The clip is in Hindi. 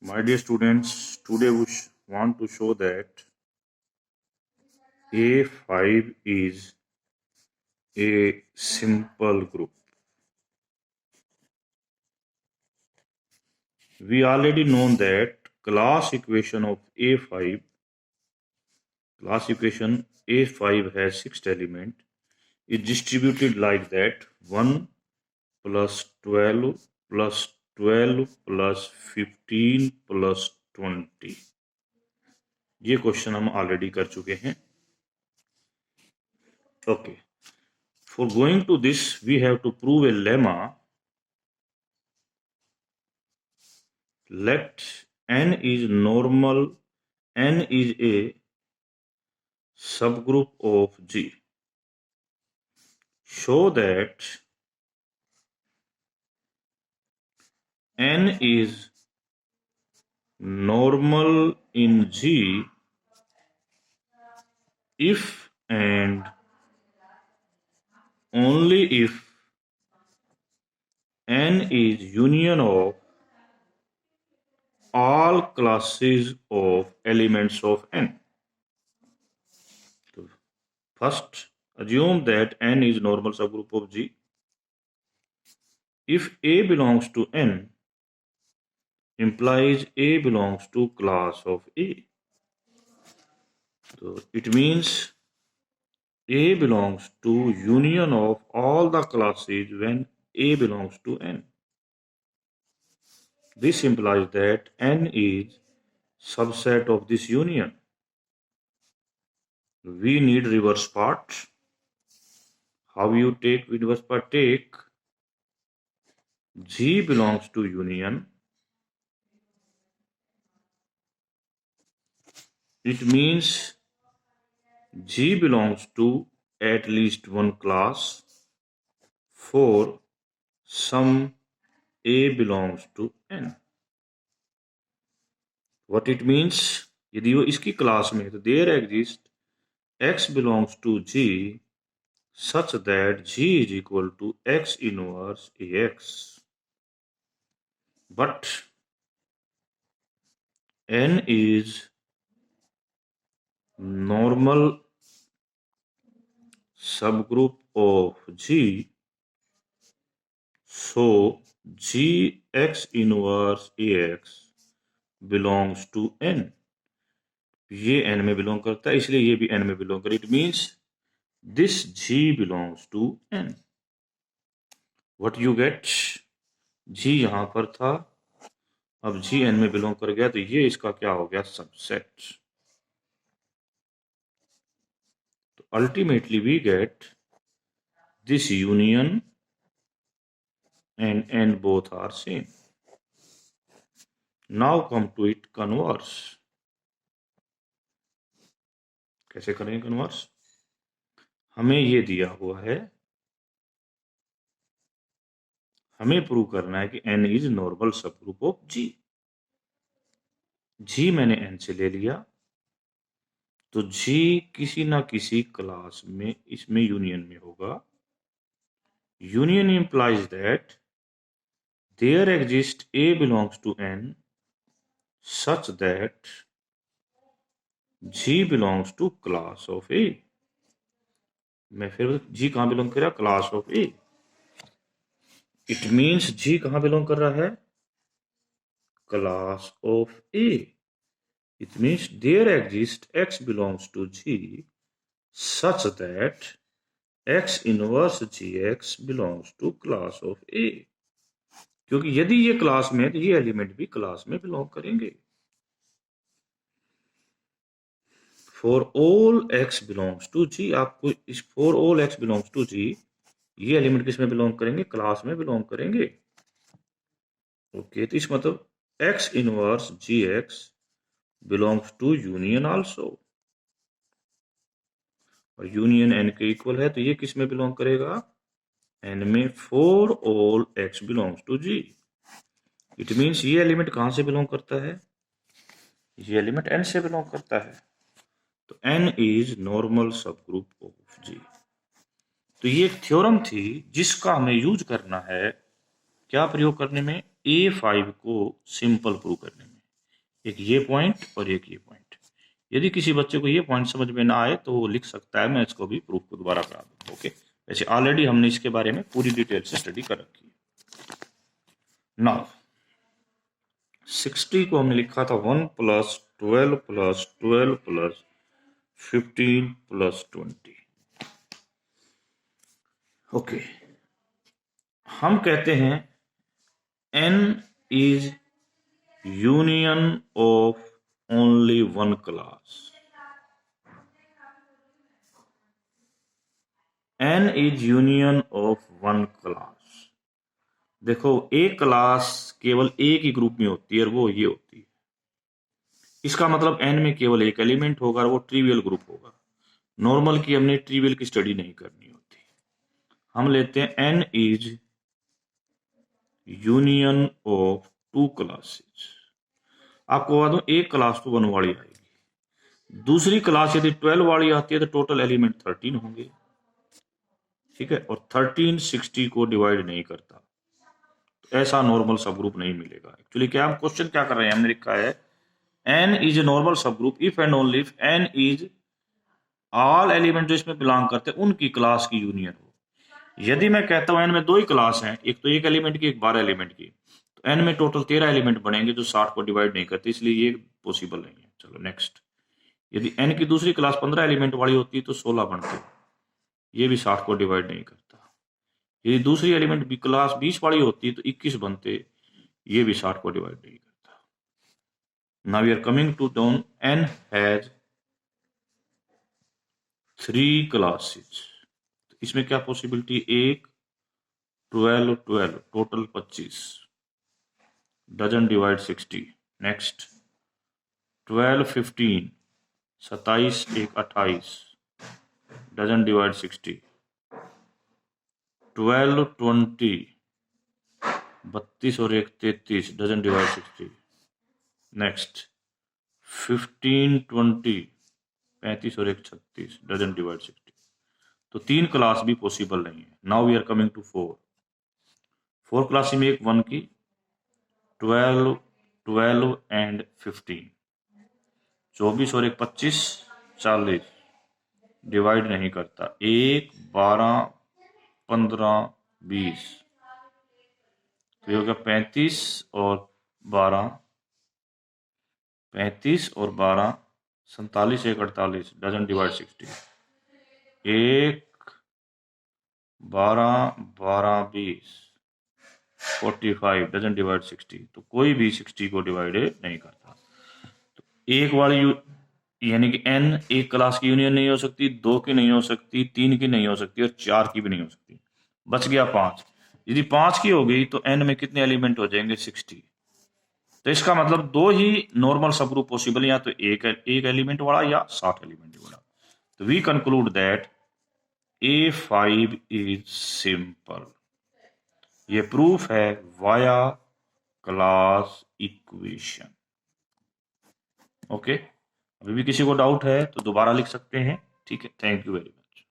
My dear students, today we want to show that A5 is a simple group. We already know that class equation A5 has 6 elements. Is distributed like that: 1 plus 12 plus 12 plus 15 plus 20. ये क्वेश्चन हम ऑलरेडी कर चुके हैं. Okay. For going to this, we have to prove a lemma. Let n is normal, n is a subgroup of G. Show that n is normal in G if and only if n is union of all classes of elements of n. So first, assume that n is normal subgroup of G. If A belongs to n, implies A belongs to class of A. So it means A belongs to union of all the classes when A belongs to n. This implies that n is subset of this union. We need reverse part. How you take reverse part? Take G belongs to union. It means G belongs to at least one class for some A belongs to n. What it means? यदि वो इसकी क्लास में है तो there exist x belongs to G such that G is equal to x inverse Ax. But n is normal subgroup of G, so G x inverse Ax belongs to n. ये n में बिलोंग करता है, इसलिए ये भी n में बिलोंग करे. It means this G belongs to n. What you get? G यहां पर था, अब G n में बिलोंग कर गया तो ये इसका क्या हो गया? सबसेट. तो ultimately we get this union and n both are same. Now come to it converse. कैसे करेंगे कन्वर्स? हमें ये दिया हुआ है, हमें प्रूव करना है कि n is normal subgroup of G. G मैंने n से ले लिया तो G किसी ना किसी क्लास में इसमें यूनियन में होगा. Union implies that there exists A belongs to n such that G belongs to class of A. मैं फिर G कहां बिलोंग कर रहा? Class of A. It means G कहां बिलोंग कर रहा है? Class of A. It means there exists x belongs to G such that x inverse Gx belongs to class of A. क्योंकि यदि ये क्लास में है तो ये एलिमेंट भी क्लास में बिलोंग करेंगे. For all x belongs to G, आपको इस for all x belongs to G ये एलिमेंट किस में बिलोंग करेंगे? क्लास में बिलोंग करेंगे. ओके, तो इस मतलब x inverse Gx belongs to union also. और यूनियन n के इक्वल है तो ये किस में बिलोंग करेगा? n में. For all x belongs to G. It means ये एलिमेंट कहां से बिलोंग करता है? ये एलिमेंट n से बिलोंग करता है. तो n इज नॉर्मल सब ग्रुप ऑफ G. तो ये एक थ्योरम थी जिसका हमें यूज करना है. क्या प्रयोग करने में? A5 को सिंपल प्रूव करने में. एक ये पॉइंट और एक ये पॉइंट। यदि किसी बच्चे को ये पॉइंट समझ में ना आए तो वो लिख सकता है, मैं इसको भी प्रूफ को दोबारा करा दूँ। ओके, वैसे ऑलरेडी हमने इसके बारे में पूरी डिटेल से स्टडी कर रखी है। नाउ 60 को हमने लिखा था 1 + 12 + 12 + 15 + 20। ओके, हम कहते हैं n is union of only one class. n is union of one class. देखो, एक क्लास केवल एक ही ग्रुप में होती है और वो ये होती है। इसका मतलब n में केवल एक एलिमेंट होगा और वो ट्रिवियल ग्रुप होगा। नॉर्मल की हमने ट्रिवियल की स्टडी नहीं करनी होती। हम लेते हैं n is union of two classes। आपको बता दूं, एक क्लास तो 1 वाली आएगी, दूसरी क्लास यदि 12 वाली आती है तो टोटल एलिमेंट 13 होंगे। ठीक है, और 13 60 को डिवाइड नहीं करता, तो ऐसा नॉर्मल सब ग्रुप नहीं मिलेगा। एक्चुअली क्या हम क्वेश्चन क्या कर रहे हैं, हमने लिखा है n इज ए नॉर्मल सब group if and only if n is all element जो इसमें बिलोंग करते हैं उनकी क्लास की यूनियन हो। यदि मैं कहता हूं n में 2 ही क्लास हैं, एक तो एक एलिमेंट की, एक 12 एलिमेंट की, तो n में टोटल 13 एलिमेंट बनेंगे जो 60 को डिवाइड नहीं करते, इसलिए ये पॉसिबल नहीं है। चलो नेक्स्ट, यदि n की दूसरी क्लास 15 एलिमेंट वाली होती तो 16 बनते, ये भी 60 को डिवाइड नहीं करता। यदि दूसरी एलिमेंट भी क्लास 20 वाली होती तो 21 बनते, ये भी 60 को डिवाइड नहीं करता। Now we are coming to down, n has 3 classes. इसमें क्या possibility, 1 12 12 total 25, doesn't divide 60। Next 12 15 27 1 28, doesn't divide 60। 12 20 32 और 1 33, डजन डिवाइड 60। नेक्स्ट 15 20 35 और 1 36, डजन डिवाइड 60। तो 3 क्लास भी पॉसिबल नहीं है। Now we are coming to 4 class में, एक 1 की, 12 12 एंड 15, 24 और 1 25 40, डिवाइड नहीं करता। 1 12 15 20, तो ये हो गया 35 और 12 35 और 12 47 1 48, डजन डिवाइड 60। 1 12 12 20 45, dozen divide 60। तो कोई भी 60 को डिवाइड नहीं करता। तो एक वाली यानी कि n एक क्लास की यूनियन नहीं हो सकती, 2 की नहीं हो सकती, 3 की नहीं हो सकती और 4 की भी नहीं हो सकती। बच गया 5। यदि 5 की हो गई तो n में कितने एलिमेंट हो जाएंगे, 60। तो इसका मतलब 2 ही नॉर्मल सब ग्रुप पॉसिबल, या तो एक एलिमेंट वाला या 60 एलिमेंट वाला। तो we conclude that A5 is simple. ये प्रूफ है वाया क्लास इक्वेशन। ओके, अभी भी किसी को डाउट है तो दोबारा लिख सकते हैं। ठीक है, थैंक यू वेरी मच।